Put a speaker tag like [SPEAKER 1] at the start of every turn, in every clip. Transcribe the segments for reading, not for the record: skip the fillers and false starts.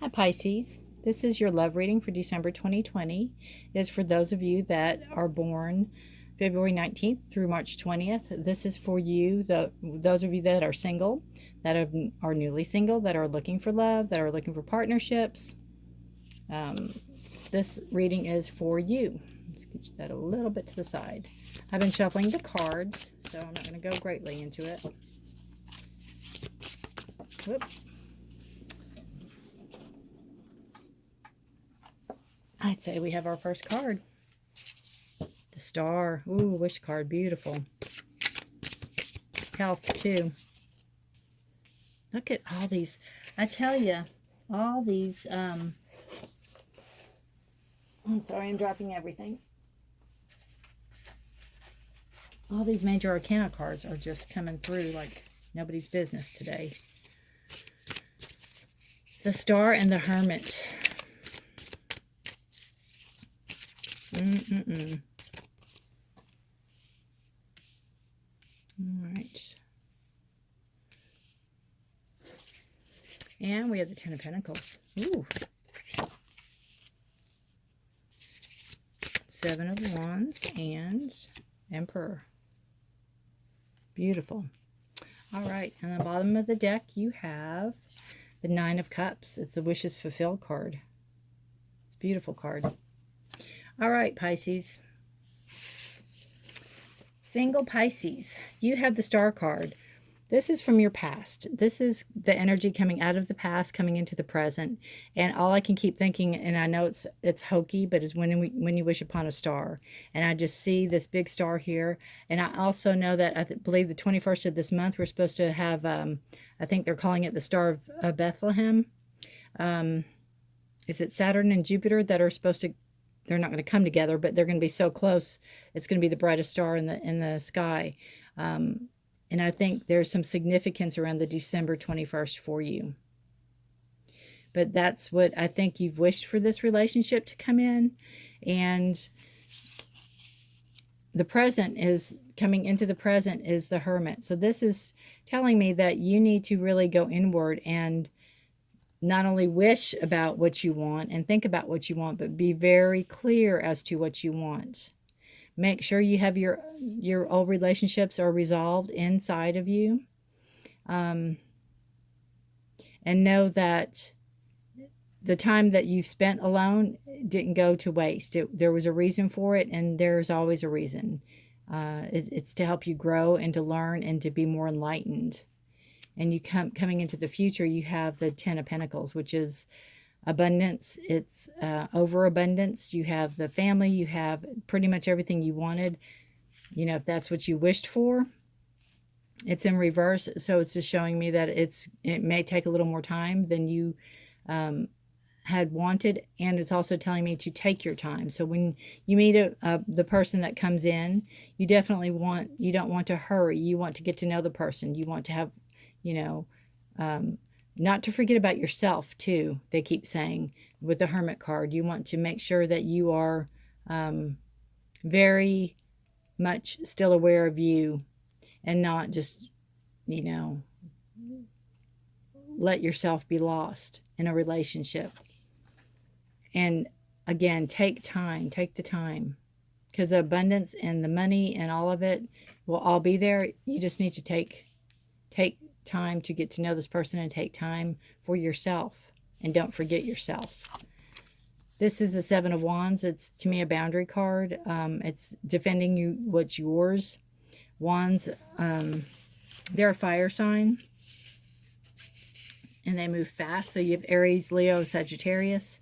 [SPEAKER 1] Hi Pisces, this is your love reading for December 2020. It is for those of you that are born February 19th through March 20th. This is for you, those of you that are single, that are newly single, that are looking for love, that are looking for partnerships. This reading is for you. Scooch that a little bit to the side. I've been shuffling the cards, so I'm not going to go greatly into it. Whoop. I'd say we have our first card. The Star. Ooh, wish card. Beautiful. Health, too. Look at all these. I tell you, all these... I'm sorry, I'm dropping everything. All these major arcana cards are just coming through like nobody's business today. The Star and the Hermit. All right. And we have the Ten of Pentacles. Ooh. Seven of Wands and Emperor. Beautiful. All right. On the bottom of the deck, you have the Nine of Cups. It's a Wishes Fulfilled card. It's a beautiful card. All right, Pisces. Single Pisces, you have the Star card. This is from your past. This is the energy coming out of the past, coming into the present. And all I can keep thinking, and I know it's hokey, but is when you wish upon a star. And I just see this big star here. And I also know that I believe the 21st of this month, we're supposed to have, I think they're calling it the Star of Bethlehem. Is it Saturn and Jupiter that are supposed to... They're not going to come together, but they're going to be so close. It's going to be the brightest star in the sky. And I think there's some significance around the December 21st for you. But that's what I think you've wished for this relationship to come in. And the present is coming into the present is the Hermit. So this is telling me that you need to really go inward and not only wish about what you want and think about what you want, but be very clear as to what you want. Make sure you have your old relationships are resolved inside of you. And know that the time that you spent alone didn't go to waste. There was a reason for it, and there's always a reason. It's to help you grow and to learn and to be more enlightened. And you coming into the future, you have the Ten of Pentacles, which is abundance. It's overabundance. You have the family. You have pretty much everything you wanted. You know, if that's what you wished for. It's in reverse, so it's just showing me that it may take a little more time than you had wanted, and it's also telling me to take your time. So when you meet the person that comes in, you definitely you don't want to hurry. You want to get to know the person. You want to have, you know, not to forget about yourself too. They keep saying with the Hermit card, you want to make sure that you are very much still aware of you and not just, you know, let yourself be lost in a relationship. And again, take the time, because the abundance and the money and all of it will all be there. You just need to take time to get to know this person and take time for yourself, and don't forget yourself. This is the Seven of Wands. It's, to me, a boundary card. It's defending what's yours. Wands, they're a fire sign, and they move fast. So you have Aries, Leo, Sagittarius.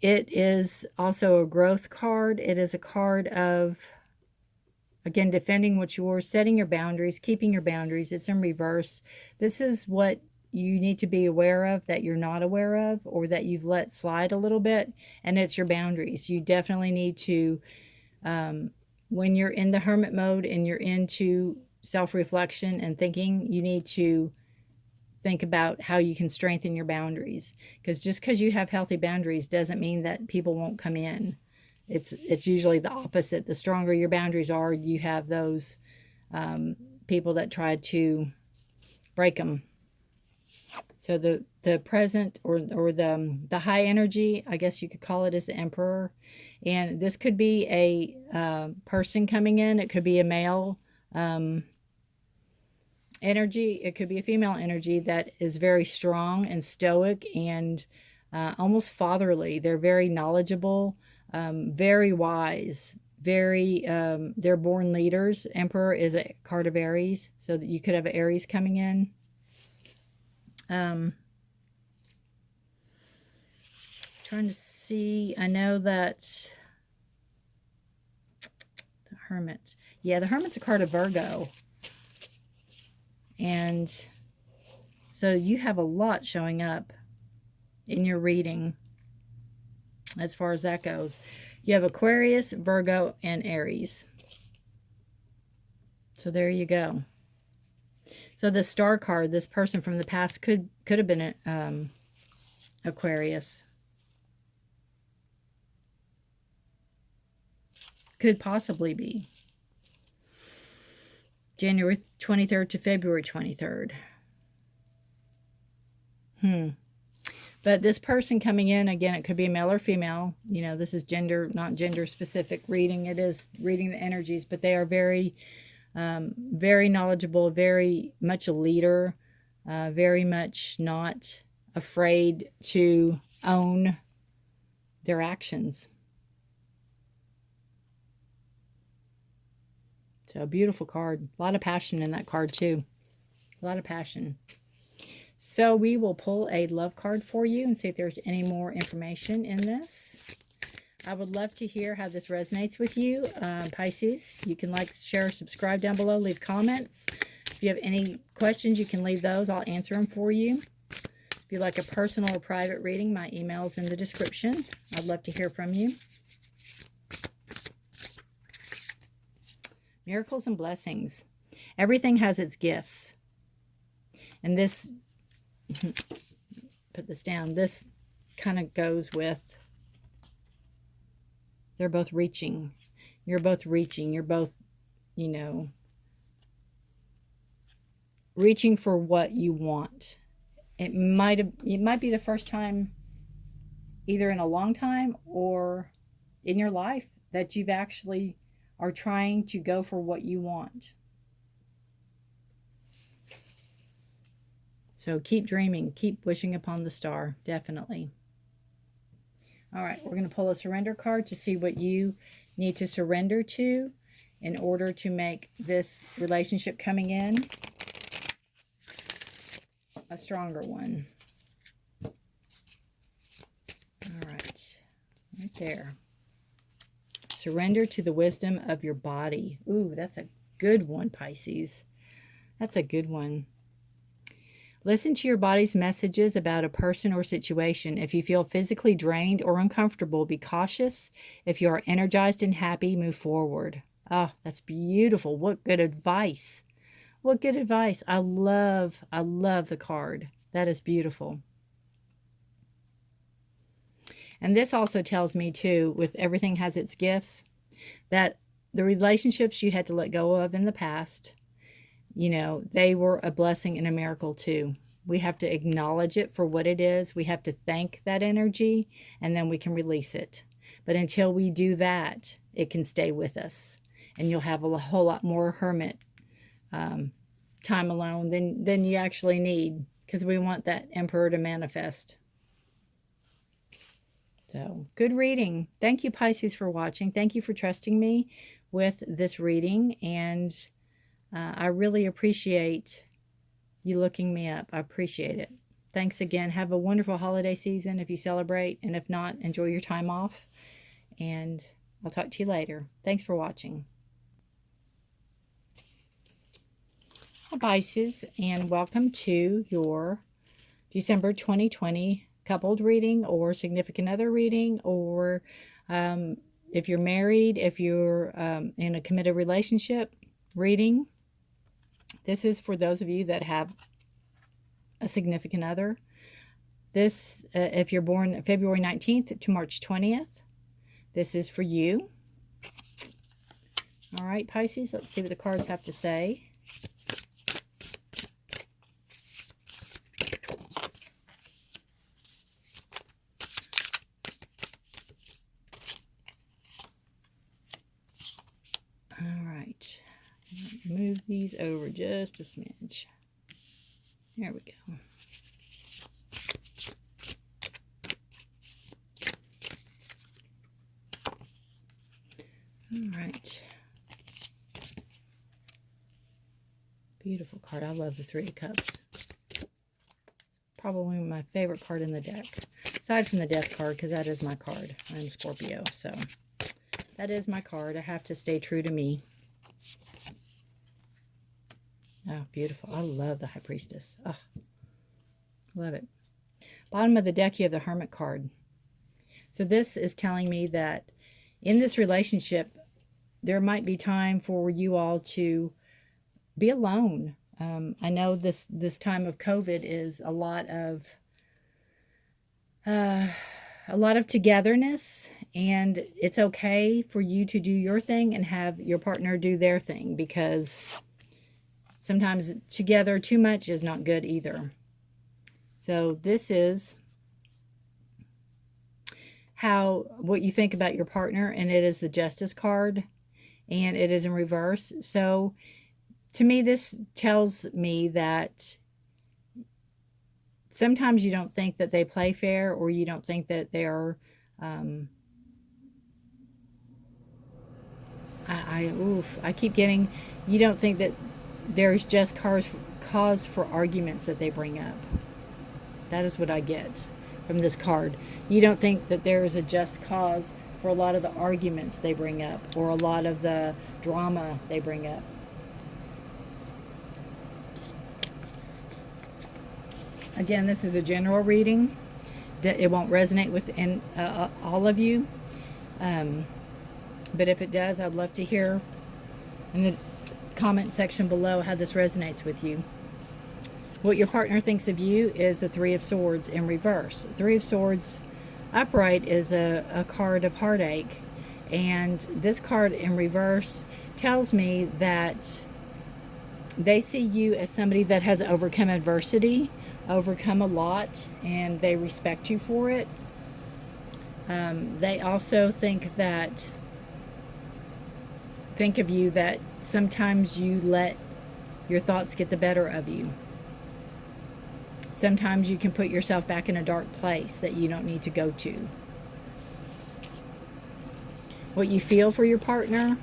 [SPEAKER 1] It is also a growth card. It is a card of, again, defending what's yours, setting your boundaries, keeping your boundaries. It's in reverse. This is what you need to be aware of that you're not aware of, or that you've let slide a little bit, and it's your boundaries. You definitely need to, when you're in the hermit mode and you're into self-reflection and thinking, you need to think about how you can strengthen your boundaries. Because just because you have healthy boundaries doesn't mean that people won't come in. It's usually the opposite. The stronger your boundaries are, you have those people that try to break them. So the present or the high energy, I guess you could call it, is the Emperor. And this could be a person coming in. It could be a male energy. It could be a female energy that is very strong and stoic and almost fatherly. They're very knowledgeable, very wise, very, they're born leaders. Emperor is a card of Aries, so that you could have Aries coming in. Trying to see, I know that the Hermit, yeah, the Hermit's a card of Virgo. And so you have a lot showing up in your reading as far as that goes. You have Aquarius, Virgo, and Aries. So there you go. So the Star card, this person from the past could have been Aquarius. Could possibly be. January 23rd to February 23rd. But this person coming in, again, it could be a male or female. You know, this is gender, not gender specific reading. It is reading the energies, but they are very, very knowledgeable, very much a leader, very much not afraid to own their actions. So, beautiful card. A lot of passion in that card, too. A lot of passion. So, we will pull a love card for you and see if there's any more information in this. I would love to hear how this resonates with you, Pisces. You can like, share, subscribe down below. Leave comments. If you have any questions, you can leave those. I'll answer them for you. If you'd like a personal or private reading, my email is in the description. I'd love to hear from you. Miracles and blessings. Everything has its gifts. And this, put this down, this kind of goes with, they're both reaching. You're both reaching. You're both, you know, reaching for what you want. It might be the first time, either in a long time or in your life, that you've actually are trying to go for what you want. So keep dreaming, keep wishing upon the star, definitely. All right, we're going to pull a surrender card to see what you need to surrender to in order to make this relationship coming in a stronger one. All right, right there. Surrender to the wisdom of your body. Ooh, that's a good one, Pisces. That's a good one. Listen to your body's messages about a person or situation. If you feel physically drained or uncomfortable, be cautious. If you are energized and happy, move forward. Oh, that's beautiful. What good advice. What good advice. I love the card. That is beautiful. And this also tells me, too, with everything has its gifts, that the relationships you had to let go of in the past, you know, they were a blessing and a miracle, too. We have to acknowledge it for what it is. We have to thank that energy, and then we can release it. But until we do that, it can stay with us. And you'll have a whole lot more hermit time alone than you actually need, because we want that Emperor to manifest. So, good reading. Thank you, Pisces, for watching. Thank you for trusting me with this reading. And I really appreciate you looking me up. I appreciate it. Thanks again. Have a wonderful holiday season if you celebrate. And if not, enjoy your time off. And I'll talk to you later. Thanks for watching. Hi, Pisces, and welcome to your December 2020 coupled reading or significant other reading, or if you're married, if you're in a committed relationship reading. This is for those of you that have a significant other. This, if you're born February 19th to March 20th, this is for you. All right, Pisces, let's see what the cards have to say. these over just a smidge. There we go. All right. Beautiful card. I love the Three of Cups. It's probably my favorite card in the deck. Aside from the Death card, because that is my card. I'm Scorpio, so that is my card. I have to stay true to me. Oh, beautiful. I love the High Priestess. Oh, love it. Bottom of the deck, you have the Hermit card. So this is telling me that in this relationship, there might be time for you all to be alone. I know this time of COVID is a lot of togetherness, and it's okay for you to do your thing and have your partner do their thing, because sometimes together too much is not good either. So this is what you think about your partner, and it is the Justice card, and it is in reverse. So to me, this tells me that sometimes you don't think that they play fair, or you don't think that they are I keep getting, you don't think that there's just cause for arguments that they bring up. That is what I get from this card. You don't think that there is a just cause for a lot of the arguments they bring up, or a lot of the drama they bring up. Again, this is a general reading. It won't resonate with all of you. But if it does, I'd love to hear in the comment section below how this resonates with you. What your partner thinks of you is the Three of Swords in reverse. Three of Swords upright is a card of heartache. And this card in reverse tells me that they see you as somebody that has overcome adversity, overcome a lot, and they respect you for it. They also think of you that sometimes you let your thoughts get the better of you. Sometimes you can put yourself back in a dark place that you don't need to go to. What you feel for your partner,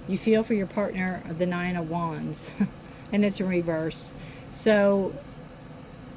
[SPEAKER 1] the Nine of Wands, and it's in reverse. So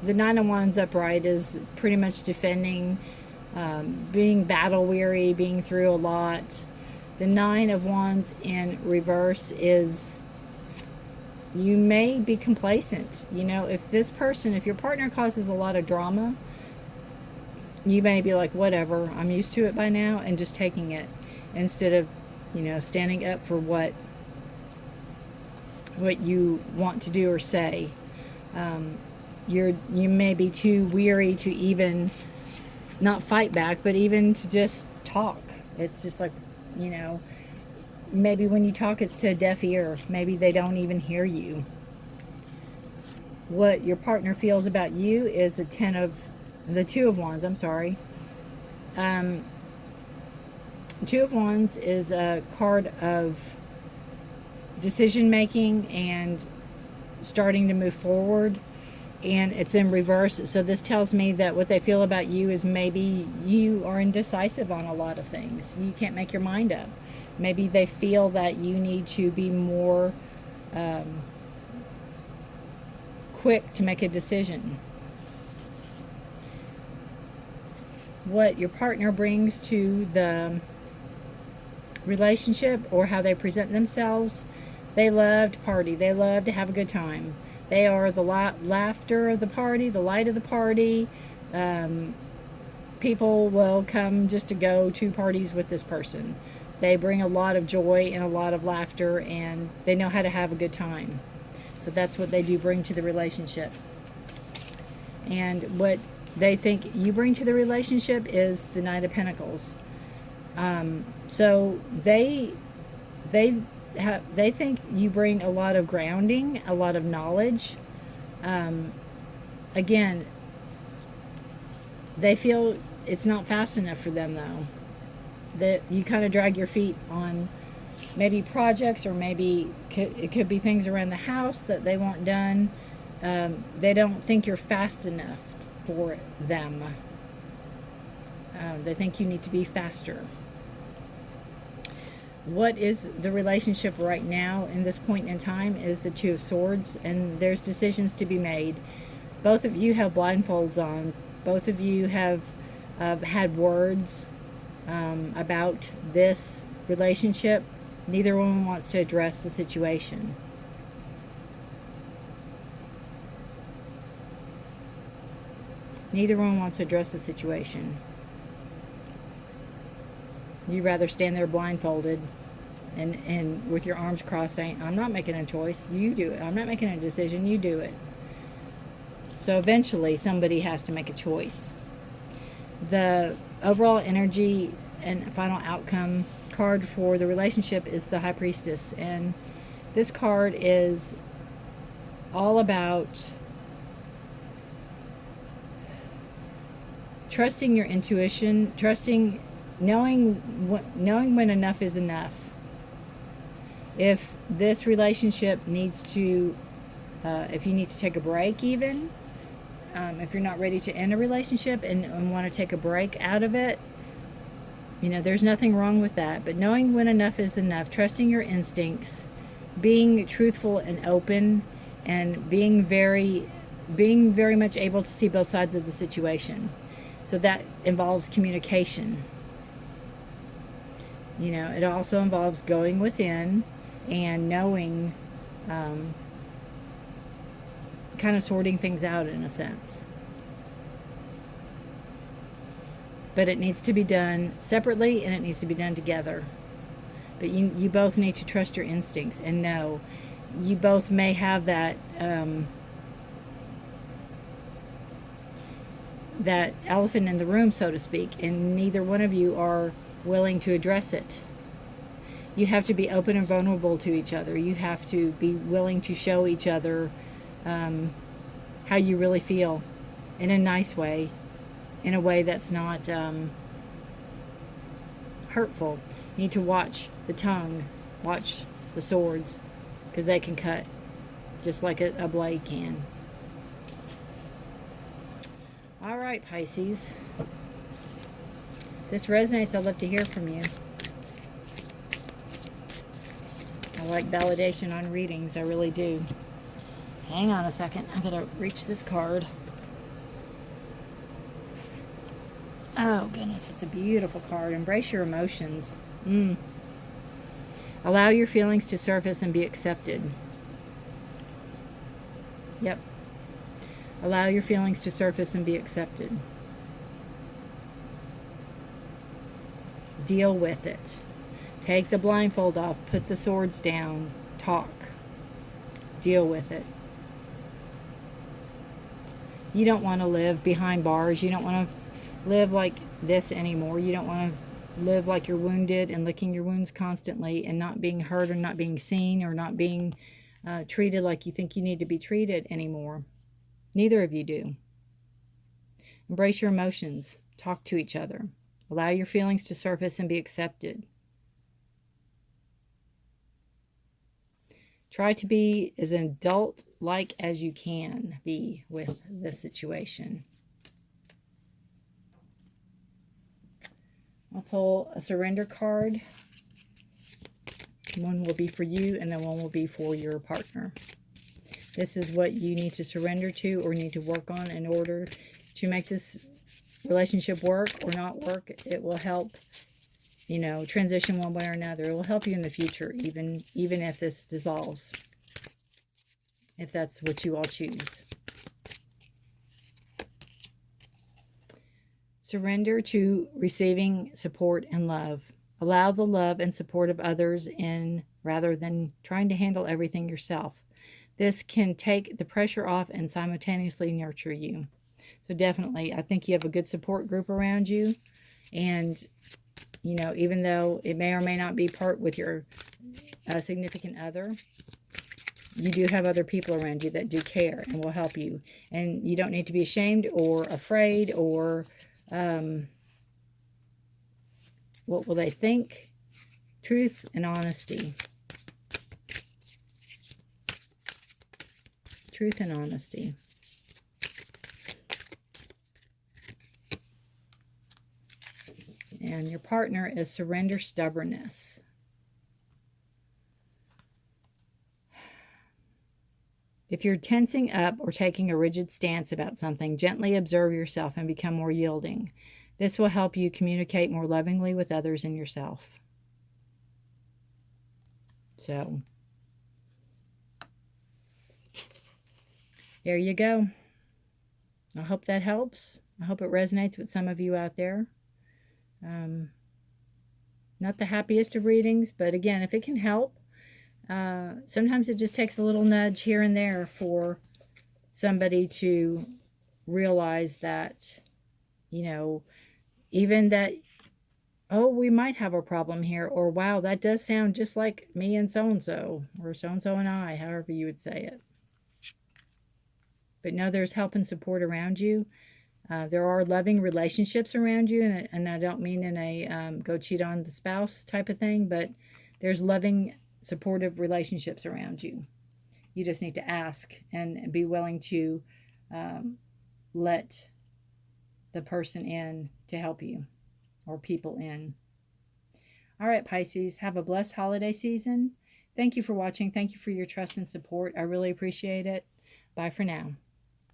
[SPEAKER 1] the Nine of Wands upright is pretty much defending, being battle weary, being through a lot. The Nine of Wands in reverse is you may be complacent. You know, if your partner causes a lot of drama, you may be like, whatever, I'm used to it by now, and just taking it instead of, standing up for what you want to do or say. You may be too weary to even not fight back, but even to just talk. It's just like, maybe when you talk, it's to a deaf ear. Maybe they don't even hear you. What your partner feels about you is the Two of Wands, I'm sorry. Two of Wands is a card of decision making and starting to move forward, and it's in reverse. So this tells me that what they feel about you is maybe you are indecisive on a lot of things. You can't make your mind up. Maybe they feel that you need to be more quick to make a decision. What your partner brings to the relationship, or how they present themselves, they love to party. They love to have a good time. They are the laughter of the party, the light of the party. People will come just to go to parties with this person. They bring a lot of joy and a lot of laughter, and they know how to have a good time. So that's what they do bring to the relationship. And what they think you bring to the relationship is the Knight of Pentacles. So they think you bring a lot of grounding, a lot of knowledge. Again, they feel it's not fast enough for them, though. That you kind of drag your feet on maybe projects, or maybe it could be things around the house that they want done. They don't think you're fast enough for them. They think you need to be faster. What is the relationship right now in this point in time is the Two of Swords, and there's decisions to be made. Both of you have blindfolds on. Both of you have had words about this relationship. Neither one wants to address the situation. Neither one wants to address the situation. You'd rather stand there blindfolded and with your arms crossed saying, I'm not making a choice, you do it. I'm not making a decision, you do it. So eventually somebody has to make a choice. The overall energy and final outcome card for the relationship is the High Priestess. And this card is all about trusting your intuition, knowing when enough is enough. If this relationship needs to, if you need to take a break even, if you're not ready to end a relationship and want to take a break out of it, there's nothing wrong with that. But knowing when enough is enough, trusting your instincts, being truthful and open, and being very much able to see both sides of the situation. So that involves communication. It also involves going within and knowing, kind of sorting things out in a sense. But it needs to be done separately and it needs to be done together. But you both need to trust your instincts and know. You both may have that that elephant in the room, so to speak, and neither one of you are willing to address it. You have to be open and vulnerable to each other. You have to be willing to show each other how you really feel in a nice way, in a way that's not hurtful. You need to watch the tongue, watch the swords, because they can cut just like a blade can. All right, Pisces. This resonates. I'd love to hear from you. I like validation on readings. I really do. Hang on a second. I'm going to reach this card. Oh, goodness. It's a beautiful card. Embrace your emotions. Allow your feelings to surface and be accepted. Yep. Allow your feelings to surface and be accepted. Deal with it. Take the blindfold off. Put the swords down. Talk. Deal with it. You don't want to live behind bars. You don't want to live like this anymore. You don't want to live like you're wounded and licking your wounds constantly and not being heard or not being seen or not being treated like you think you need to be treated anymore. Neither of you do. Embrace your emotions. Talk to each other. Allow your feelings to surface and be accepted. Try to be as adult-like as you can be with this situation. I'll pull a surrender card. One will be for you and then one will be for your partner. This is what you need to surrender to or need to work on in order to make this relationship work or not work. It will help, transition one way or another. It will help you in the future, even if this dissolves, if that's what you all choose. Surrender to receiving support and love. Allow the love and support of others in rather than trying to handle everything yourself. This can take the pressure off and simultaneously nurture you. So definitely, I think you have a good support group around you. And, even though it may or may not be part with your significant other, you do have other people around you that do care and will help you. And you don't need to be ashamed or afraid or what will they think? Truth and honesty. Truth and honesty. And your partner is surrender, stubbornness. If you're tensing up or taking a rigid stance about something, gently observe yourself and become more yielding. This will help you communicate more lovingly with others and yourself. So, there you go. I hope that helps. I hope it resonates with some of you out there. Not the happiest of readings, but again, if it can help, sometimes it just takes a little nudge here and there for somebody to realize that, you know, even that, oh, we might have a problem here, or wow, that does sound just like me and so-and-so, or so-and-so and I, however you would say it. But no, there's help and support around you. There are loving relationships around you, and I don't mean in a go cheat on the spouse type of thing, but there's loving, supportive relationships around you. You just need to ask and be willing to let the person in to help you, or people in. All right, Pisces, have a blessed holiday season. Thank you for watching. Thank you for your trust and support. I really appreciate it. Bye for now.